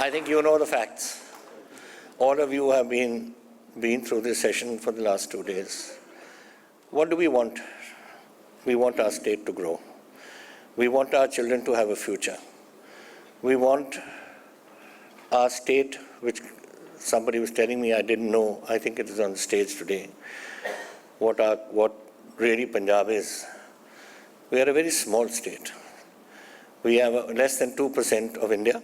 I think you know the facts. All of you have been through this session for the last 2 days. What do we want? We want our state to grow. We want our children to have a future. We want our state, which somebody was telling me I didn't know, I think it is on the stage today, what really Punjab is. We are a very small state. We have less than 2% of India,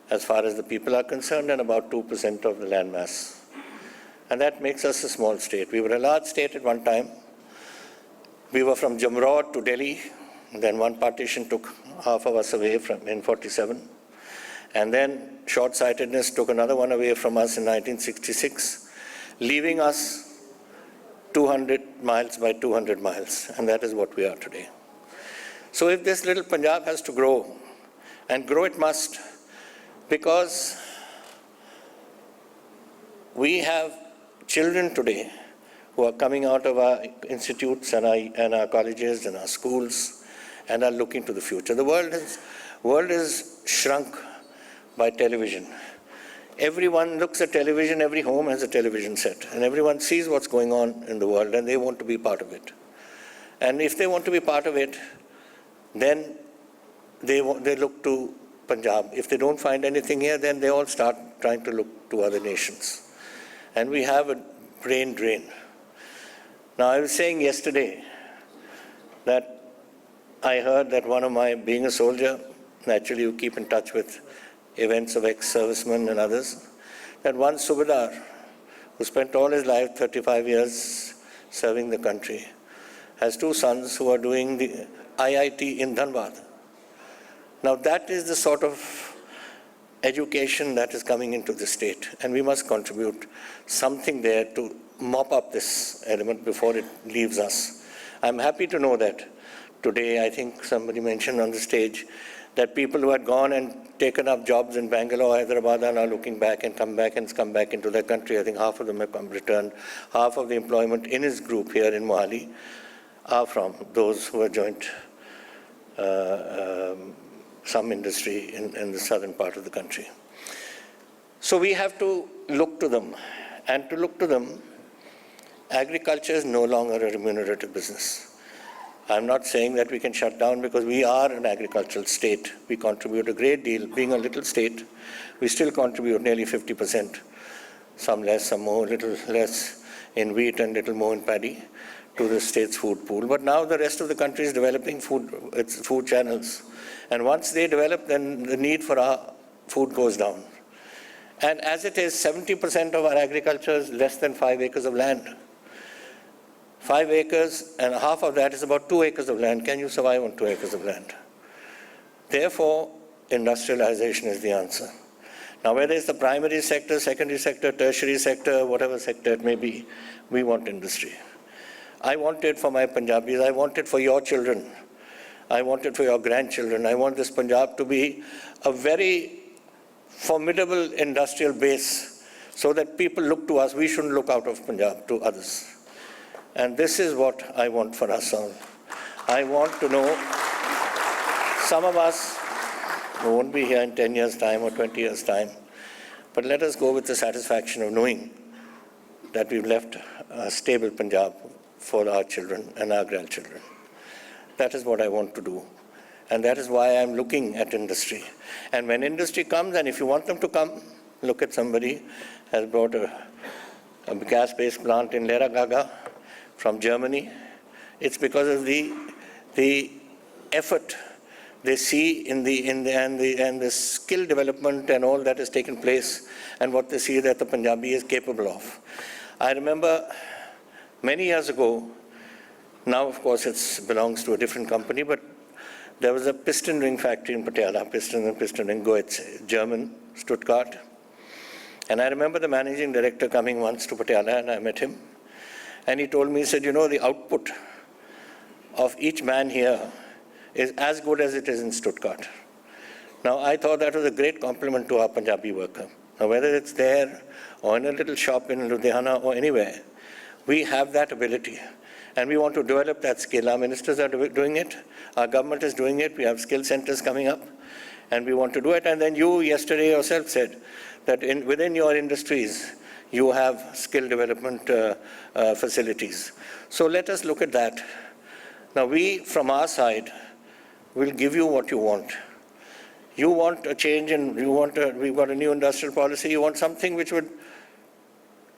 as far as the people are concerned, and about 2% of the land mass. And that makes us a small state. We were a large state at one time. We were from Jamrod to Delhi. Then one partition took half of us away in 47. And then short-sightedness took another one away from us in 1966, leaving us 200 miles by 200 miles. And that is what we are today. So if this little Punjab has to grow, and grow it must, because we have children today who are coming out of our institutes and our colleges and our schools and are looking to the future. The world is shrunk by television. Everyone looks at television, every home has a television set, and everyone sees what's going on in the world and they want to be part of it. And if they want to be part of it, then they look to Punjab. If they don't find anything here, then they all start trying to look to other nations. And we have a brain drain. Now, I was saying yesterday that I heard that being a soldier, naturally you keep in touch with events of ex-servicemen and others, that one Subedar, who spent all his life, 35 years, serving the country, has 2 sons who are doing the IIT in Dhanbad. Now that is the sort of education that is coming into the state, and we must contribute something there to mop up this element before it leaves us. I'm happy to know that today, I think somebody mentioned on the stage, that people who had gone and taken up jobs in Bangalore, Hyderabad are now looking back and come back into their country. I think half of them have returned. Half of the employment in his group here in Mohali are from those who have joined some industry in the southern part of the country. So we have to look to them. And to look to them, agriculture is no longer a remunerative business. I'm not saying that we can shut down, because we are an agricultural state. We contribute a great deal. Being a little state, we still contribute nearly 50%, some less, some more, little less in wheat and little more in paddy, to the state's food pool. But now the rest of the country is developing its food channels. And once they develop, then the need for our food goes down. And as it is, 70% of our agriculture is less than 5 acres of land. 5 acres, and half of that is about 2 acres of land. Can you survive on 2 acres of land? Therefore, industrialization is the answer. Now, whether it's the primary sector, secondary sector, tertiary sector, whatever sector it may be, we want industry. I want it for my Punjabis. I want it for your children. I want it for your grandchildren. I want this Punjab to be a very formidable industrial base, so that people look to us. We shouldn't look out of Punjab to others. And this is what I want for us all. I want to know, some of us won't be here in 10 years' time or 20 years' time, but let us go with the satisfaction of knowing that we've left a stable Punjab for our children and our grandchildren. That is what I want to do. And that is why I'm looking at industry. And when industry comes, and if you want them to come, look at somebody has brought a gas-based plant in Leragaga from Germany. It's because of the effort they see in the skill development and all that has taken place, and what they see that the Punjabi is capable of. I remember many years ago, now of course it belongs to a different company, but there was a piston ring factory in Patiala, piston ring Goetze, German, Stuttgart. And I remember the managing director coming once to Patiala, and I met him. And he told me, he said, you know, the output of each man here is as good as it is in Stuttgart. Now, I thought that was a great compliment to our Punjabi worker. Now, whether it's there or in a little shop in Ludhiana or anywhere, we have that ability. And we want to develop that skill. Our ministers are doing it. Our government is doing it. We have skill centers coming up. And we want to do it. And then you yesterday yourself said that within your industries, you have skill development facilities. So let us look at that. Now we, from our side, will give you what you want. You want a change and we've got a new industrial policy, you want something which would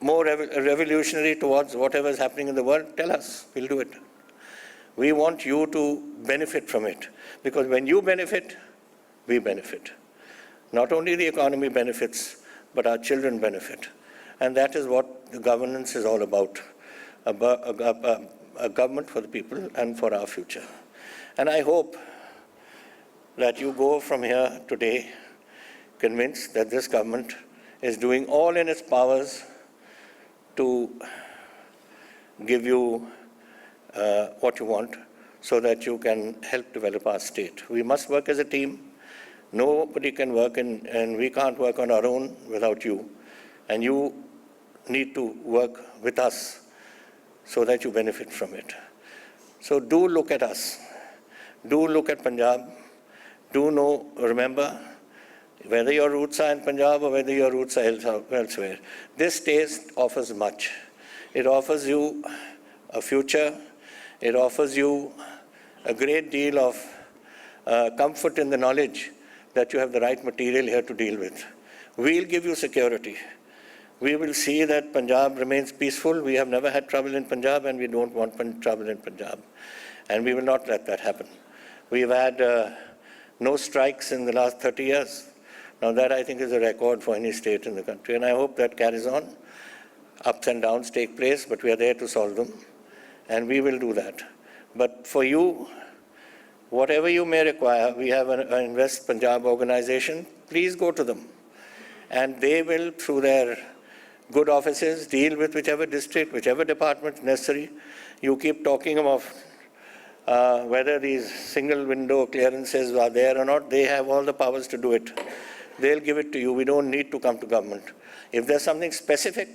more revolutionary towards whatever is happening in the world, tell us, we'll do it. We want you to benefit from it, because when you benefit, we benefit. Not only the economy benefits, but our children benefit. And that is what the governance is all about, a government for the people and for our future. And I hope that you go from here today convinced that this government is doing all in its powers to give you what you want so that you can help develop our state. We must work as a team. Nobody can work and we can't work on our own without you. And you need to work with us so that you benefit from it. So do look at us. Do look at Punjab. Remember, whether your roots are in Punjab or whether your roots are elsewhere, this state offers much. It offers you a future. It offers you a great deal of comfort in the knowledge that you have the right material here to deal with. We'll give you security. We will see that Punjab remains peaceful. We have never had trouble in Punjab, and we don't want trouble in Punjab. And we will not let that happen. We've had no strikes in the last 30 years. Now that, I think, is a record for any state in the country, and I hope that carries on. Ups and downs take place, but we are there to solve them, and we will do that. But for you, whatever you may require, we have an Invest Punjab organization. Please go to them, and they will, through their good offices, deal with whichever district, whichever department necessary. You keep talking about whether these single window clearances are there or not. They have all the powers to do it. They'll give it to you. We don't need to come to government. If there's something specific,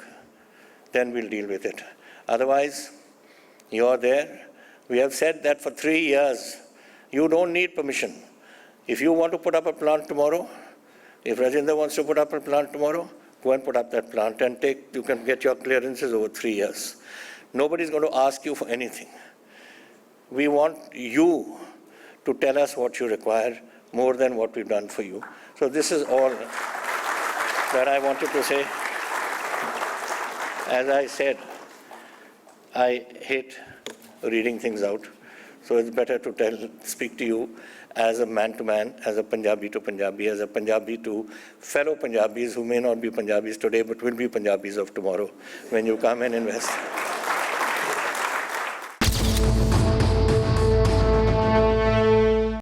then we'll deal with it. Otherwise, you're there. We have said that for 3 years, you don't need permission. If you want to put up a plant tomorrow, if Rajinder wants to put up a plant tomorrow, go and put up that plant and you can get your clearances over 3 years. Nobody's going to ask you for anything. We want you to tell us what you require more than what we've done for you. So this is all that I wanted to say. As I said, I hate reading things out. So it's better to speak to you as a man-to-man, as a Punjabi to Punjabi, as a Punjabi to fellow Punjabis who may not be Punjabis today, but will be Punjabis of tomorrow when you come and invest.